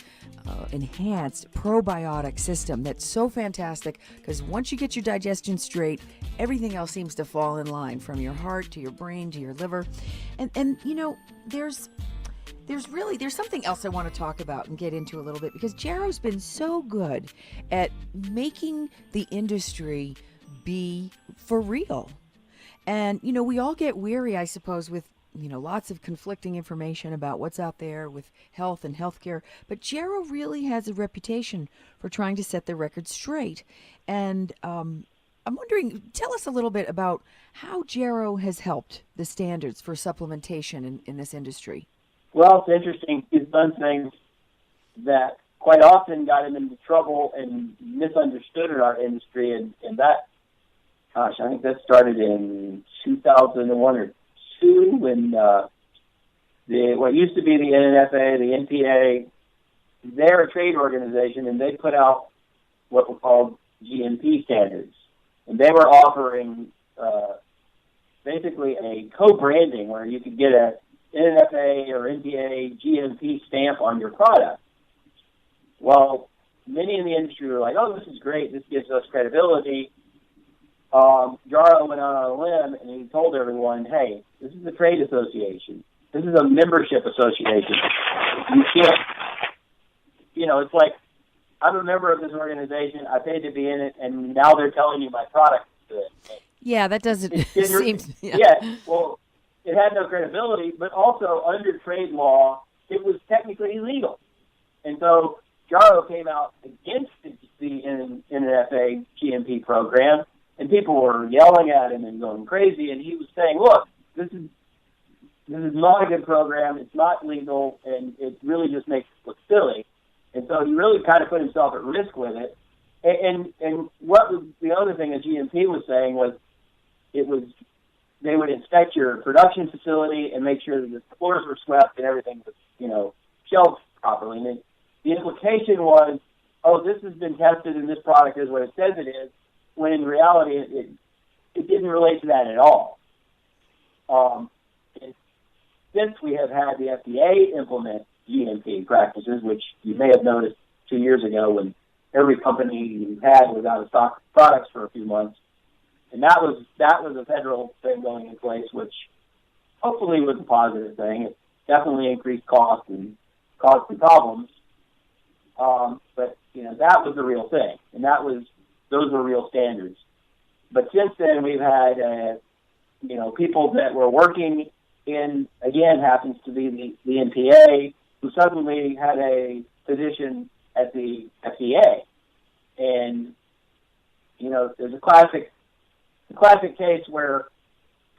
enhanced probiotic system. That's so fantastic because once you get your digestion straight, everything else seems to fall in line, from your heart to your brain to your liver. And you know, there's something else I want to talk about and get into a little bit, because Jarrow's been so good at making the industry be for real. And, you know, we all get weary, I suppose, with, you know, lots of conflicting information about what's out there with health and healthcare. But Jarrow really has a reputation for trying to set the record straight. And I'm wondering, tell us a little bit about how Jarrow has helped the standards for supplementation in this industry. Well, it's interesting. He's done things that quite often got him into trouble and misunderstood in our industry, and that, gosh, I think that started in 2001 or 2 when what used to be the NNFA, the NPA, they're a trade organization, and they put out what were called GMP standards. And they were offering basically a co-branding where you could get a NNFA or NPA GMP stamp on your product. Well, many in the industry were like, oh, this is great, this gives us credibility. Jarrow went out on a limb and he told everyone, hey, this is a trade association. This is a membership association. You can't, you know, it's like, I'm a member of this organization, I paid to be in it, and now they're telling you my product is good. Yeah, that doesn't seem... Yeah, well, it had no credibility, but also under trade law, it was technically illegal. And so Jarrow came out against the NNFA GMP program, and people were yelling at him and going crazy, and he was saying, look, this is not a good program, it's not legal, and it really just makes it look silly. And so he really kind of put himself at risk with it. And what was the other thing that GMP was saying was they would inspect your production facility and make sure that the floors were swept and everything was, you know, shelved properly. And the implication was, oh, this has been tested and this product is what it says it is, when in reality it didn't relate to that at all. Since we have had the FDA implement GMP practices, which you may have noticed 2 years ago when every company you had was out of stock products for a few months, and that was a federal thing going in place, which hopefully was a positive thing. It definitely increased costs and caused some problems, but you know, that was the real thing, and those were real standards. But since then, we've had you know, people that were working in, again, happens to be the NPA, who suddenly had a position at the FDA. And, you know, there's a classic case where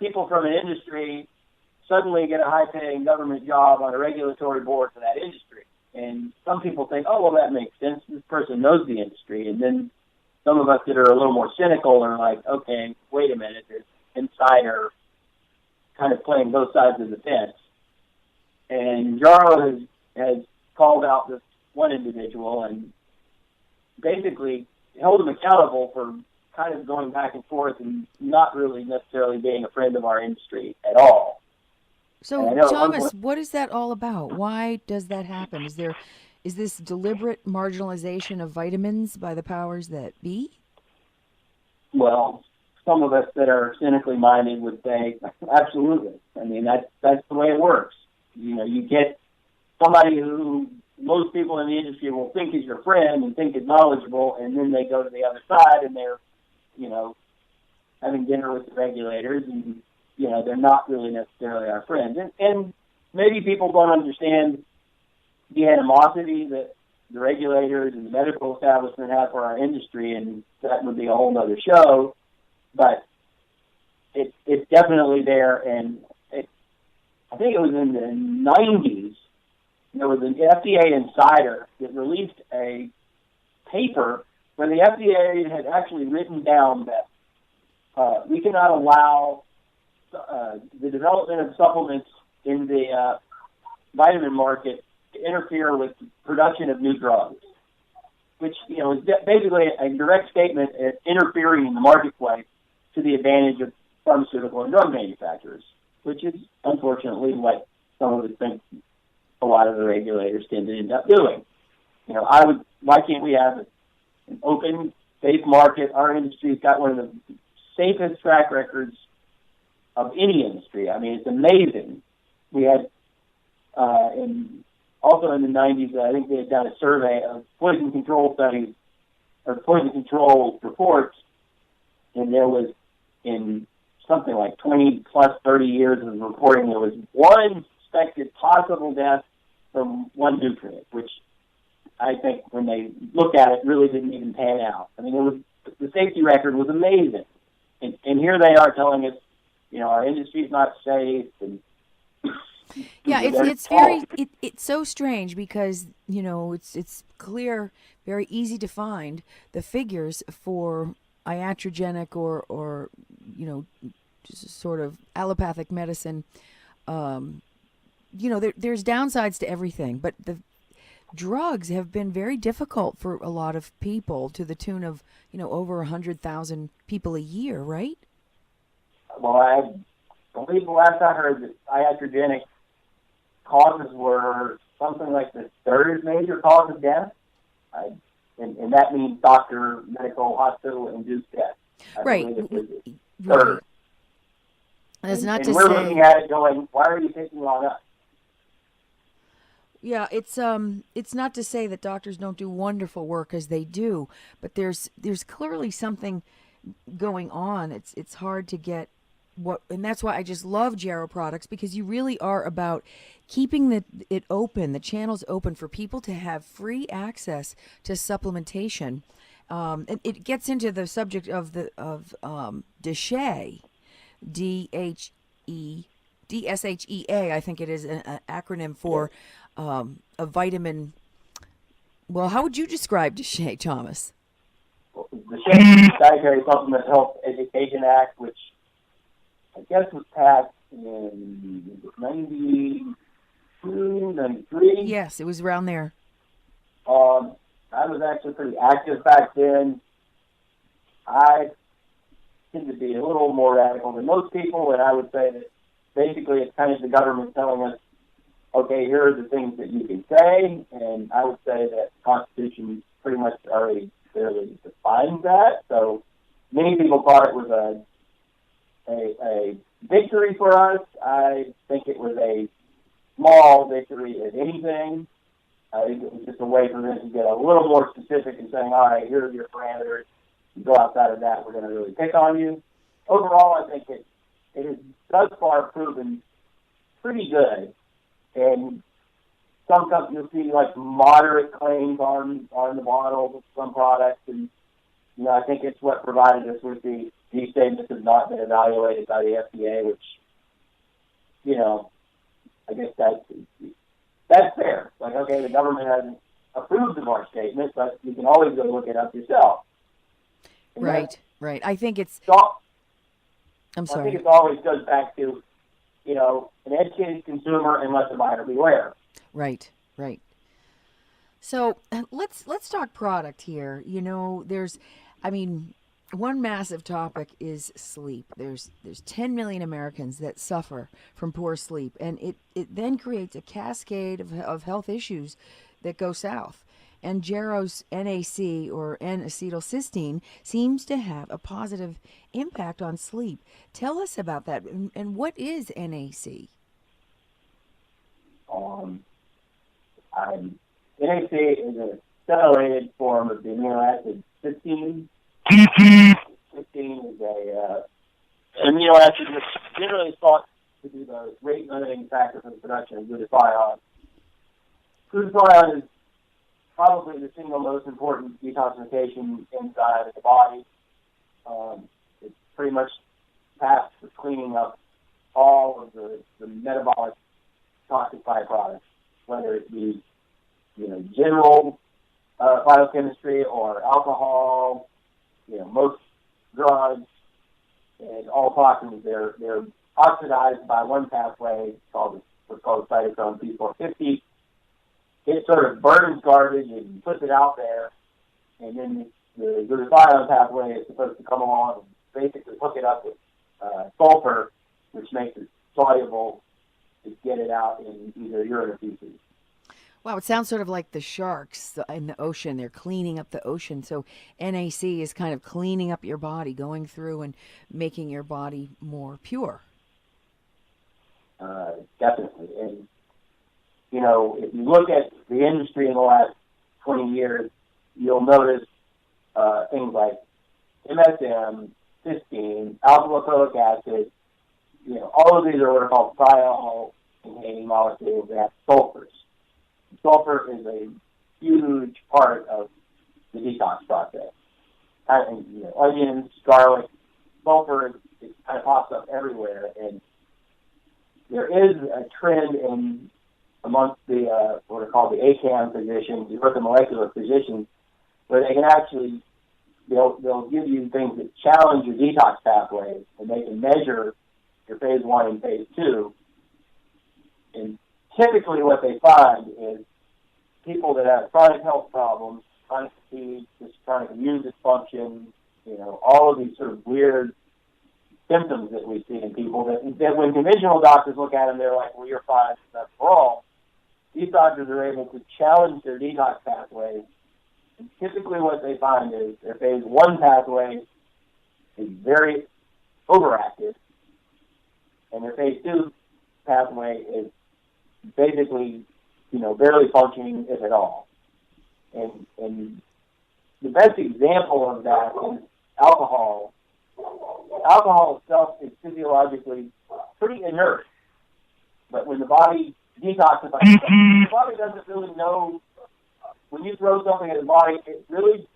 people from an industry suddenly get a high-paying government job on a regulatory board for that industry. And some people think, oh, well, that makes sense. This person knows the industry. And then some of us that are a little more cynical are like, okay, wait a minute, there's insider kind of playing both sides of the fence. And Jarrow has called out this one individual and basically held him accountable for kind of going back and forth and not really necessarily being a friend of our industry at all. So, Thomas, what is that all about? Why does that happen? Is this deliberate marginalization of vitamins by the powers that be? Well, some of us that are cynically minded would say, absolutely. I mean, that's the way it works. You know, you get somebody who most people in the industry will think is your friend and think is knowledgeable, and then they go to the other side and they're, you know, having dinner with the regulators, and, you know, they're not really necessarily our friends. And maybe people don't understand the animosity that the regulators and the medical establishment have for our industry, and that would be a whole other show. But it's definitely there, and I think it was in the 90s there was an FDA insider that released a paper where the FDA had actually written down that we cannot allow the development of supplements in the vitamin market to interfere with the production of new drugs, which is basically a direct statement at interfering in the marketplace to the advantage of pharmaceutical and drug manufacturers, which is unfortunately what some of us think a lot of the regulators tend to end up doing. Why can't we have an open, safe market? Our industry's got one of the safest track records of any industry. I mean, it's amazing. We had, also in the 90s, I think they had done a survey of poison control studies or poison control reports, and there was, in something like 20 plus 30 years of reporting, there was one suspected possible death from one nutrient, which I think when they looked at it really didn't even pan out. I mean, the safety record was amazing. And here they are telling us, our industry's not safe. And yeah, it's so strange because, it's clear, very easy to find the figures for iatrogenic or just sort of allopathic medicine. There's downsides to everything, but the drugs have been very difficult for a lot of people, to the tune of, over 100,000 people a year, right? Well, I believe the last I heard that iatrogenic causes were something like the third major cause of death. And that means doctor, medical, hospital-induced death. Right. Third. That's not and to we're say... looking at it going, why are you taking on us? Yeah, it's not to say that doctors don't do wonderful work, as they do, but there's clearly something going on. It's hard to get and that's why I just love Jarrow products, because you really are about keeping it open, the channels open for people to have free access to supplementation. And it gets into the subject of DSHEA, DSHEA, I think it is an acronym for a vitamin. Well, how would you describe DSHEA, Thomas? The DSHEA Dietary Supplement Health Education Act, which I guess was passed in 92, 93. Yes, it was around there. I was actually pretty active back then. I tend to be a little more radical than most people, and I would say that basically it's kind of the government telling us, okay, here are the things that you can say, and I would say that the Constitution pretty much already clearly defines that. So many people thought it was a victory for us. I think it was a small victory, if anything. I think it was just a way for them to get a little more specific and saying, all right, here are your parameters. You go outside of that, we're going to really pick on you. Overall, I think it has thus far proven pretty good. And some companies see like moderate claims on the bottle of some products, and I think it's what provided us with these statements have not been evaluated by the FDA, which I guess that's fair. Like, okay, the government hasn't approved of our statement, but you can always go look it up yourself. And right. I think it's. I'm sorry. I think it always goes back to, an educated consumer and let the buyer beware. Right. So let's talk product here. One massive topic is sleep. There's 10 million Americans that suffer from poor sleep, and it then creates a cascade of health issues that go south. And Jarrow's NAC, or N-acetylcysteine, seems to have a positive impact on sleep. Tell us about that, and what is NAC? NAC is a cetylated form of the amino acid cysteine. Cysteine is an amino acid which generally is thought to be the rate-limiting factor for the production of glutathione. Glutathione is probably the single most important detoxification enzyme in the body. It's pretty much tasked with cleaning up all of the metabolic toxic byproducts. whether it be, general biochemistry or alcohol, most drugs, and all toxins, they're oxidized by one pathway what's called cytochrome P450. It sort of burns garbage and puts it out there, and then the glutathione pathway is supposed to come along and basically hook it up with sulfur, which makes it soluble to get it out in either urine or feces. Wow, it sounds sort of like the sharks in the ocean. They're cleaning up the ocean. So NAC is kind of cleaning up your body, going through and making your body more pure. Definitely. And, if you look at the industry in the last 20 years, you'll notice things like MSM, cysteine, alpha-lipoic acid, all of these are what are called thiol-containing molecules that have sulfurs. Sulfur is a huge part of the detox process. Onions, garlic, sulfur it kind of pops up everywhere, and there is a trend amongst the what are called the ACAM physicians, the orthomolecular physicians, where they can actually they'll give you things that challenge your detox pathways, and they can measure your phase 1 and phase 2. And typically what they find is people that have chronic health problems, chronic fatigue, chronic immune dysfunction, all of these sort of weird symptoms that we see in people that when conventional doctors look at them, they're like, well, you're fine, that's wrong. These doctors are able to challenge their detox pathways. And typically what they find is their phase 1 pathway is very overactive, and their phase 2 pathway is basically, barely functioning, if at all. And the best example of that is alcohol. Alcohol itself is physiologically pretty inert, but when the body detoxifies, the body doesn't really know. When you throw something at the body, it really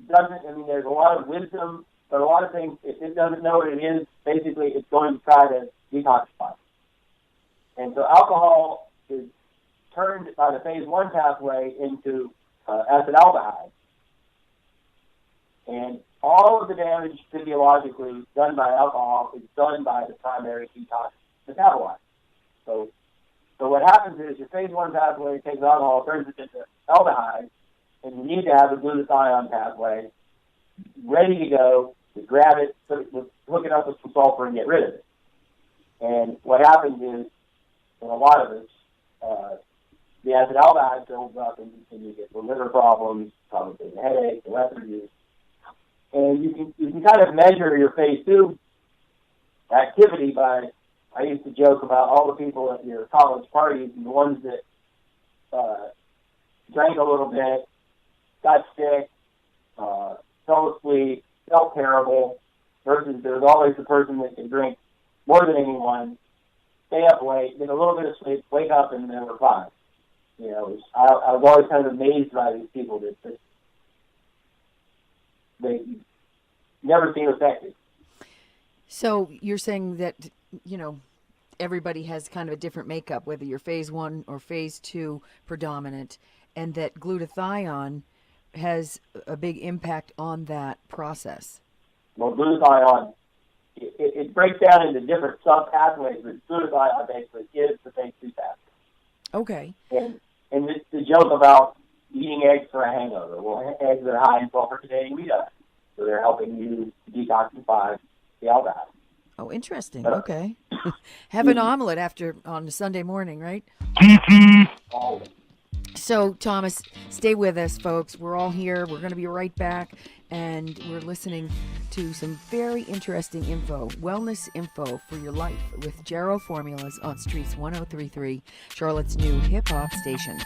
doesn't. There's a lot of wisdom, but a lot of things, if it doesn't know what it is, basically it's going to try to detoxify. And so alcohol is turned by the phase 1 pathway into acetaldehyde. And all of the damage physiologically done by alcohol is done by the primary detox metabolite. So what happens is your phase 1 pathway takes alcohol, turns it into aldehyde, and you need to have a glutathione pathway ready to go to grab it, hook it up with some sulfur, and get rid of it. And what happens is, in a lot of us, the acetaldehyde builds up, and you get the liver problems, probably the headache, the lethargy. And you can kind of measure your phase 2 activity by, I used to joke about all the people at your college parties, and the ones that drank a little bit, got sick, fell asleep, felt terrible, versus there's always the person that can drink more than anyone, stay up late, get a little bit of sleep, wake up, and then we're fine. I was always kind of amazed by these people that they never seem affected. So you're saying that, everybody has kind of a different makeup, whether you're phase 1 or phase 2 predominant, and that glutathione has a big impact on that process. Well, glutathione, it breaks down into different sub-pathways, but glutathione basically is the phase 2 pathway. Okay. And the joke about eating eggs for a hangover. Well, eggs are high in sulfur-containing wheat iron, so they're helping you detoxify the aldehyde. Oh, interesting. Okay. Have an omelet on a Sunday morning, right? Always. So, Thomas, stay with us, folks. We're all here. We're going to be right back, and we're listening to some very interesting info, wellness info for your life with Jarrow Formulas on Streets 1033, Charlotte's new hip-hop station.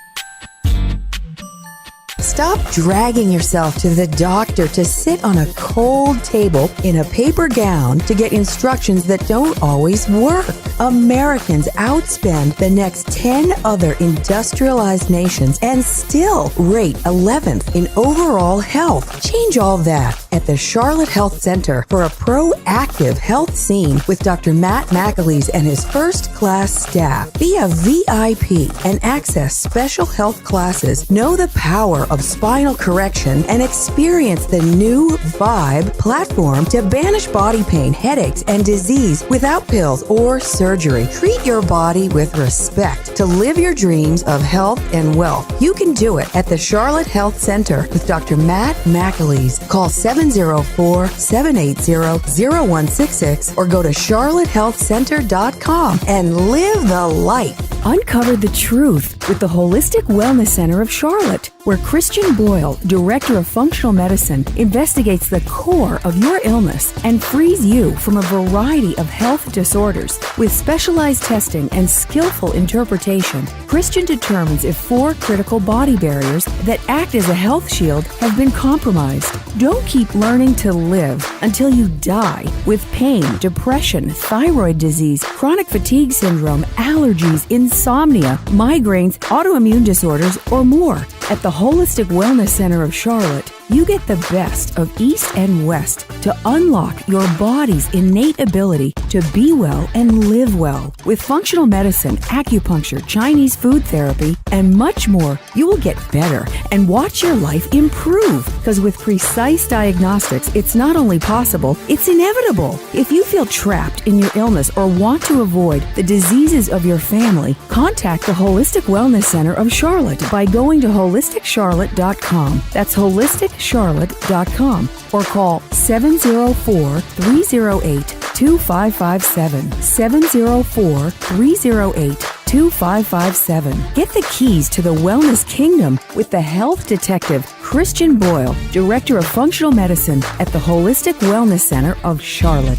Stop dragging yourself to the doctor to sit on a cold table in a paper gown to get instructions that don't always work. Americans outspend the next 10 other industrialized nations and still rate 11th in overall health. Change all that. at the Charlotte Health Center for a proactive health scene with Dr. Matt McAleese and his first-class staff. Be a VIP and access special health classes, know the power of spinal correction, and experience the new Vibe platform to banish body pain, headaches, and disease without pills or surgery. Treat your body with respect to live your dreams of health and wealth. You can do it at the Charlotte Health Center with Dr. Matt McAleese. Call 704-780-0166 or go to charlottehealthcenter.com and live the life. Uncover the truth with the Holistic Wellness Center of Charlotte, where Christian Boyle, Director of Functional Medicine, investigates the core of your illness and frees you from a variety of health disorders. With specialized testing and skillful interpretation, Christian determines if 4 critical body barriers that act as a health shield have been compromised. Don't keep learning to live until you die with pain, depression, thyroid disease, chronic fatigue syndrome, allergies, insomnia, migraines, autoimmune disorders, or more. At the Holistic Wellness Center of Charlotte, you get the best of East and West to unlock your body's innate ability to be well and live well. With functional medicine, acupuncture, Chinese food therapy, and much more, you will get better and watch your life improve. Because with precise diagnostics, it's not only possible, it's inevitable. If you feel trapped in your illness or want to avoid the diseases of your family, contact the Holistic Wellness Center of Charlotte by going to holisticcharlotte.com. That's holisticcharlotte.com, or call 704-308-2557. 704-308-2557. Get the keys to the wellness kingdom with the health detective Christian Boyle, Director of Functional Medicine at the Holistic Wellness Center of Charlotte.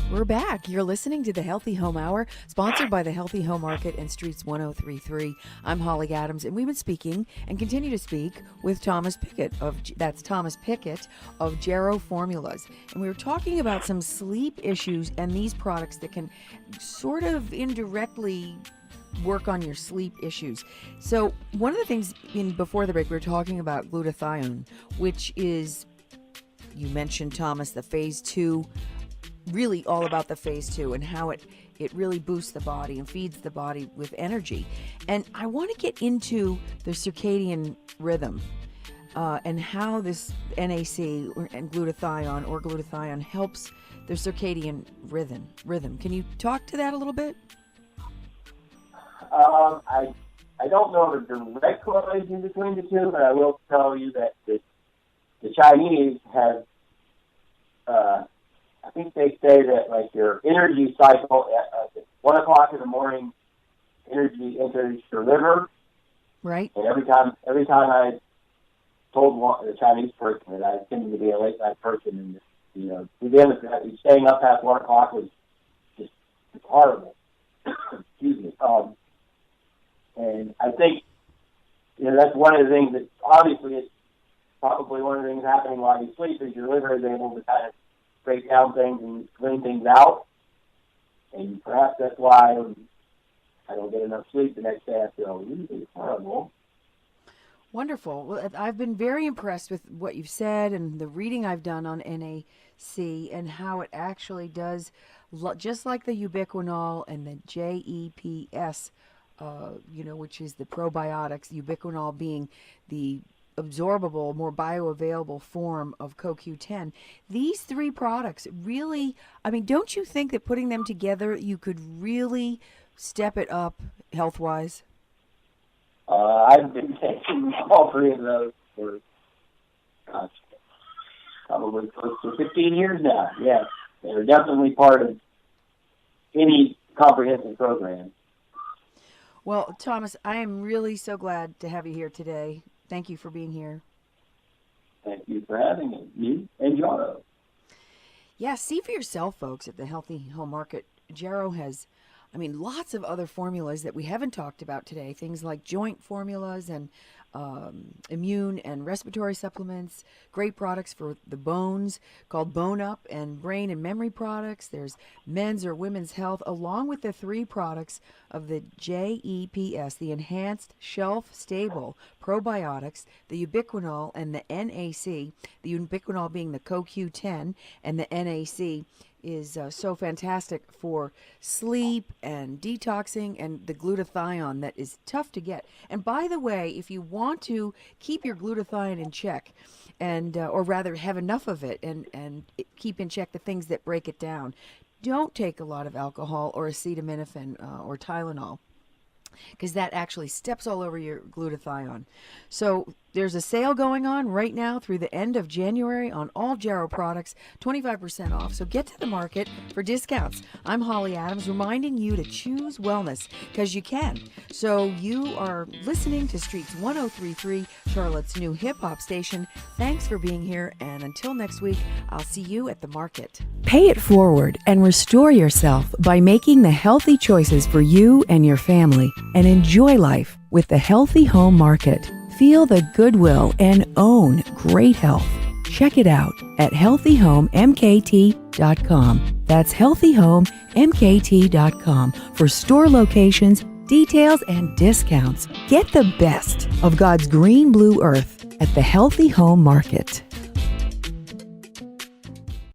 We're back. You're listening to the Healthy Home Hour, sponsored by the Healthy Home Market and Streets 1033. I'm Holly Adams, and we've been speaking and continue to speak with Thomas Pickett Thomas Pickett of Jarrow Formulas. And we were talking about some sleep issues and these products that can sort of indirectly work on your sleep issues. So one of the things before the break, we were talking about glutathione, which is, you mentioned, Thomas, the phase 2, really all about the phase 2 and how it really boosts the body and feeds the body with energy. And I want to get into the circadian rhythm and how this NAC and glutathione helps the circadian rhythm. Can you talk to that a little bit? I don't know the direct correlation between the two, but I will tell you that the Chinese have I think they say that, like, your energy cycle at 1 o'clock in the morning, energy enters your liver. Right. And every time I told the Chinese person that I tended to be a late night person, and to them, staying up past 1 o'clock was just horrible. Excuse me. And I think that's one of the things that obviously it's probably one of the things happening while you sleep is your liver is able to kind of break down things and clean things out. And perhaps that's why I don't get enough sleep the next day. I feel really horrible. Wonderful. Well, I've been very impressed with what you've said and the reading I've done on NAC and how it actually does, just like the ubiquinol and the JEPS, which is the probiotics, ubiquinol being the absorbable, more bioavailable form of CoQ10. These 3 products really, don't you think that putting them together, you could really step it up health-wise? I've been taking all 3 of those for, probably close to 15 years now. Yes, they're definitely part of any comprehensive program. Well, Thomas, I am really so glad to have you here today. Thank you for being here. Thank you for having me and Jarrow. Yeah, see for yourself, folks, at the Healthy Home Market. Jarrow has, lots of other formulas that we haven't talked about today. Things like joint formulas and immune and respiratory supplements, great products for the bones called Bone Up, and brain and memory products. There's men's or women's health, along with the 3 products of the JEPS, the Enhanced Shelf Stable Probiotics, the Ubiquinol and the NAC, the Ubiquinol being the CoQ10, and the NAC is so fantastic for sleep and detoxing, and the glutathione that is tough to get. And by the way, if you want to keep your glutathione in check, and or rather have enough of it and keep in check the things that break it down, don't take a lot of alcohol or acetaminophen or Tylenol, because that actually steps all over your glutathione. So there's a sale going on right now through the end of January on all Jarrow products, 25% off. So get to the market for discounts. I'm Holly Adams, reminding you to choose wellness, because you can. So you are listening to Streets 103.3, Charlotte's new hip-hop station. Thanks for being here, and until next week, I'll see you at the market. Pay it forward and restore yourself by making the healthy choices for you and your family, and enjoy life with the Healthy Home Market. Feel the goodwill and own great health. Check it out at healthyhomemkt.com. That's healthyhomemkt.com for store locations, details, and discounts. Get the best of God's green blue earth at the Healthy Home Market.